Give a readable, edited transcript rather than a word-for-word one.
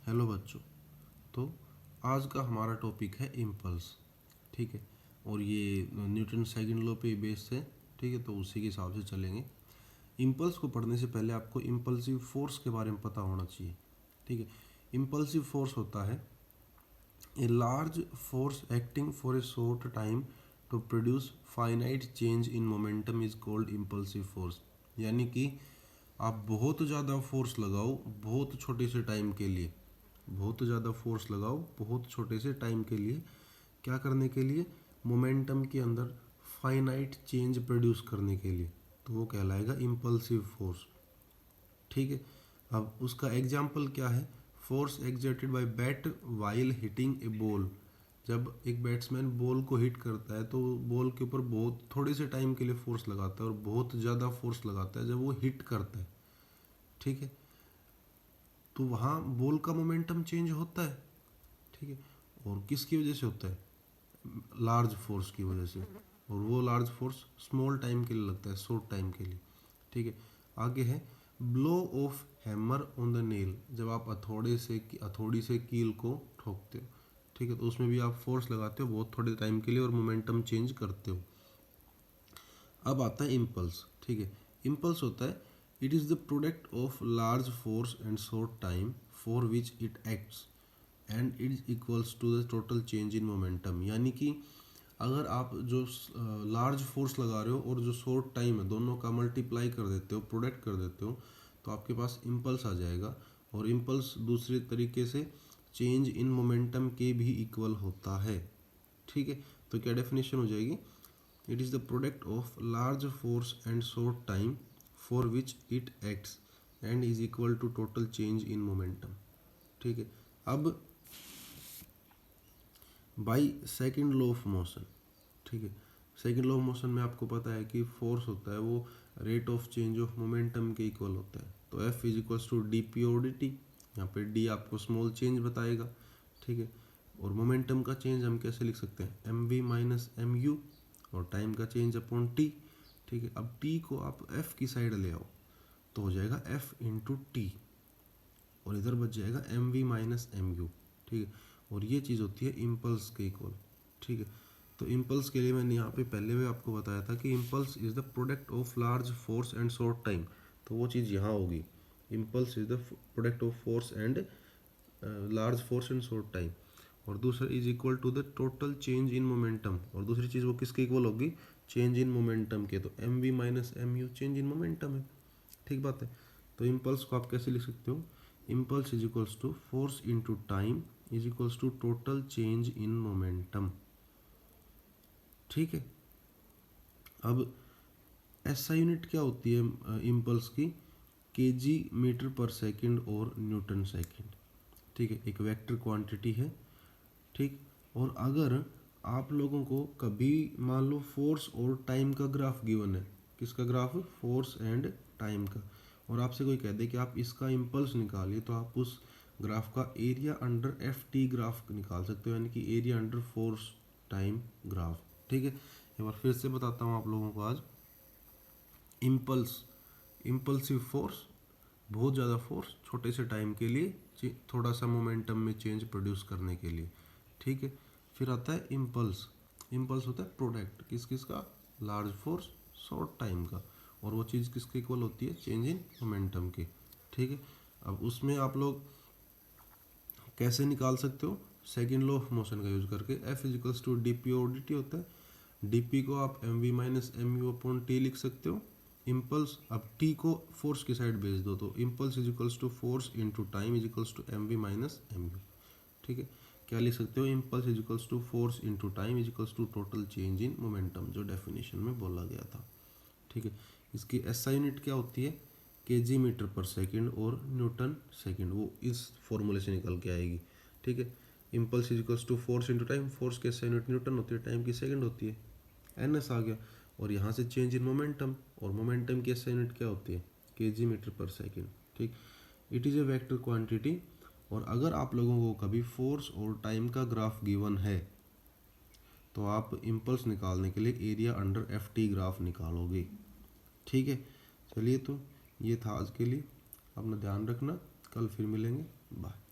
Hello बच्चों। तो आज का हमारा टॉपिक है इम्पल्स। ठीक है, और ये न्यूटन सेकंड लॉ पे बेस्ड है। ठीक है, तो उसी के हिसाब से चलेंगे। इम्पल्स को पढ़ने से पहले आपको इम्पल्सिव फोर्स के बारे में पता होना चाहिए। ठीक है, इम्पल्सिव फोर्स होता है a large force acting for a short time to produce finite change in momentum is called impulsive force. यानी कि आप बहुत ज़्यादा फोर्स लगाओ बहुत छोटे से टाइम के लिए, बहुत ज़्यादा फोर्स लगाओ बहुत छोटे से टाइम के लिए, क्या करने के लिए? मोमेंटम के अंदर फाइनाइट चेंज प्रोड्यूस करने के लिए, तो वो कहलाएगा इम्पल्सिव फोर्स। ठीक है, अब उसका एग्जाम्पल क्या है? Force exerted by bat while hitting a ball. जब एक बैट्समैन बॉल को हिट करता है तो बॉल के ऊपर बहुत थोड़े से टाइम के लिए फोर्स लगाता है और बहुत ज़्यादा फोर्स लगाता है जब वो हिट करता है। ठीक है, तो वहाँ बॉल का मोमेंटम चेंज होता है। ठीक है, और किसकी वजह से होता है? लार्ज फोर्स की वजह से, और वो लार्ज फोर्स स्मॉल टाइम के लिए लगता है, शॉर्ट टाइम के लिए। ठीक है, आगे है blow of hammer on the nail. जब आप हथौड़ी से कील को ठोकते हो, ठीक है, तो उसमें भी आप फोर्स लगाते हो बहुत थोड़े टाइम के लिए और मोमेंटम चेंज करते हो। अब आता है इम्पल्स। ठीक है, इम्पल्स होता है it is the product of large force and short time for which it acts and it equals to the total change in momentum. यानी कि अगर आप जो लार्ज फोर्स लगा रहे हो और जो शॉर्ट टाइम है, दोनों का मल्टीप्लाई कर देते हो, प्रोडक्ट कर देते हो, तो आपके पास इम्पल्स आ जाएगा। और इम्पल्स दूसरे तरीके से चेंज इन मोमेंटम के भी इक्वल होता है। ठीक है, तो क्या डेफिनेशन हो जाएगी? It is the product of large force and short time for which it acts and is equal to total change in momentum. ठीक है, अब by second law of motion. ठीक है, सेकेंड लॉ ऑफ मोशन में आपको पता है कि फोर्स होता है वो rate of change of momentum के इक्वल होता है। तो F is equals to D P और डी टी। यहाँ पे डी आपको स्मॉल चेंज बताएगा। ठीक है, और मोमेंटम का चेंज हम कैसे लिख सकते हैं? M V minus M U, और टाइम का चेंज अपॉन टी। ठीक है, अब टी को आप एफ की साइड ले आओ तो हो जाएगा एफ इंटू टी, और इधर बच जाएगा M V minus M U. ठीक है, और ये चीज़ होती है इम्पल्स के इक्वल। ठीक है, तो इम्पल्स के लिए मैंने यहाँ पे पहले भी आपको बताया था कि impulse is the product of large force and short time, तो वो चीज़ यहाँ होगी। Impulse is the product of force and large force and short time, और दूसरा is equal to the total change in momentum, और दूसरी चीज़ वो किसके इक्वल होगी? चेंज इन मोमेंटम के। तो M V minus M U change in momentum है। ठीक बात है, तो इम्पल्स को आप कैसे लिख सकते हो? Impulse is equals to force into time is equals to total change in momentum. ठीक है, अब एसआई यूनिट क्या होती है इम्पल्स की? केजी मीटर पर सेकंड और न्यूटन सेकंड। ठीक है, एक वेक्टर क्वांटिटी है। ठीक, और अगर आप लोगों को कभी मान लो फोर्स और टाइम का ग्राफ गिवन है, किसका ग्राफ? फोर्स एंड टाइम का, और आपसे कोई कह दे कि आप इसका इम्पल्स निकालिए, तो आप उस ग्राफ का area under F T graph निकाल सकते हो, यानी कि area under force time graph. ठीक है, एक बार फिर से बताता हूँ आप लोगों को आज। इम्पल्स, इम्पल्सिव फोर्स, बहुत ज़्यादा फोर्स छोटे से टाइम के लिए थोड़ा सा मोमेंटम में चेंज प्रोड्यूस करने के लिए। ठीक है, फिर आता है इम्पल्स। इम्पल्स होता है प्रोडक्ट किस किस का? लार्ज फोर्स शॉर्ट टाइम का, और वो चीज़ किसके इक्वल होती है? चेंज इन मोमेंटम के। ठीक है, अब उसमें आप लोग कैसे निकाल सकते हो? सेकेंड लॉ ऑफ मोशन का यूज करके। F is equals to D P और डी टी होता है। डी पी को आप M V minus M U upon T लिख सकते हो। इम्पल्स, अब टी को फोर्स की साइड भेज दो, तो impulse is equals to force into time is equals to M V minus M U. ठीक है, क्या लिख सकते हो? Impulse is equals to force into time is equals to total change in momentum, जो डेफिनेशन में बोला गया था। ठीक है, इसकी एसआई यूनिट क्या होती है? केजी मीटर पर सेकंड और न्यूटन सेकंड, वो इस फॉर्मूले से निकल के आएगी। ठीक है, impulse is equals to force into time, force की एसआई यूनिट न्यूटन होती है, टाइम की सेकंड होती है, एन एस आ गया। और यहाँ से चेंज इन मोमेंटम, और मोमेंटम की एसआई यूनिट क्या होती है? केजी मीटर पर सेकंड। ठीक, it is a vector quantity, और अगर आप लोगों को कभी फोर्स और टाइम का ग्राफ गिवन है तो आप इम्पल्स निकालने के लिए area under F T graph निकालोगे। ठीक है, चलिए, तो ये था आज के लिए। अपना ध्यान रखना, कल फिर मिलेंगे, बाय।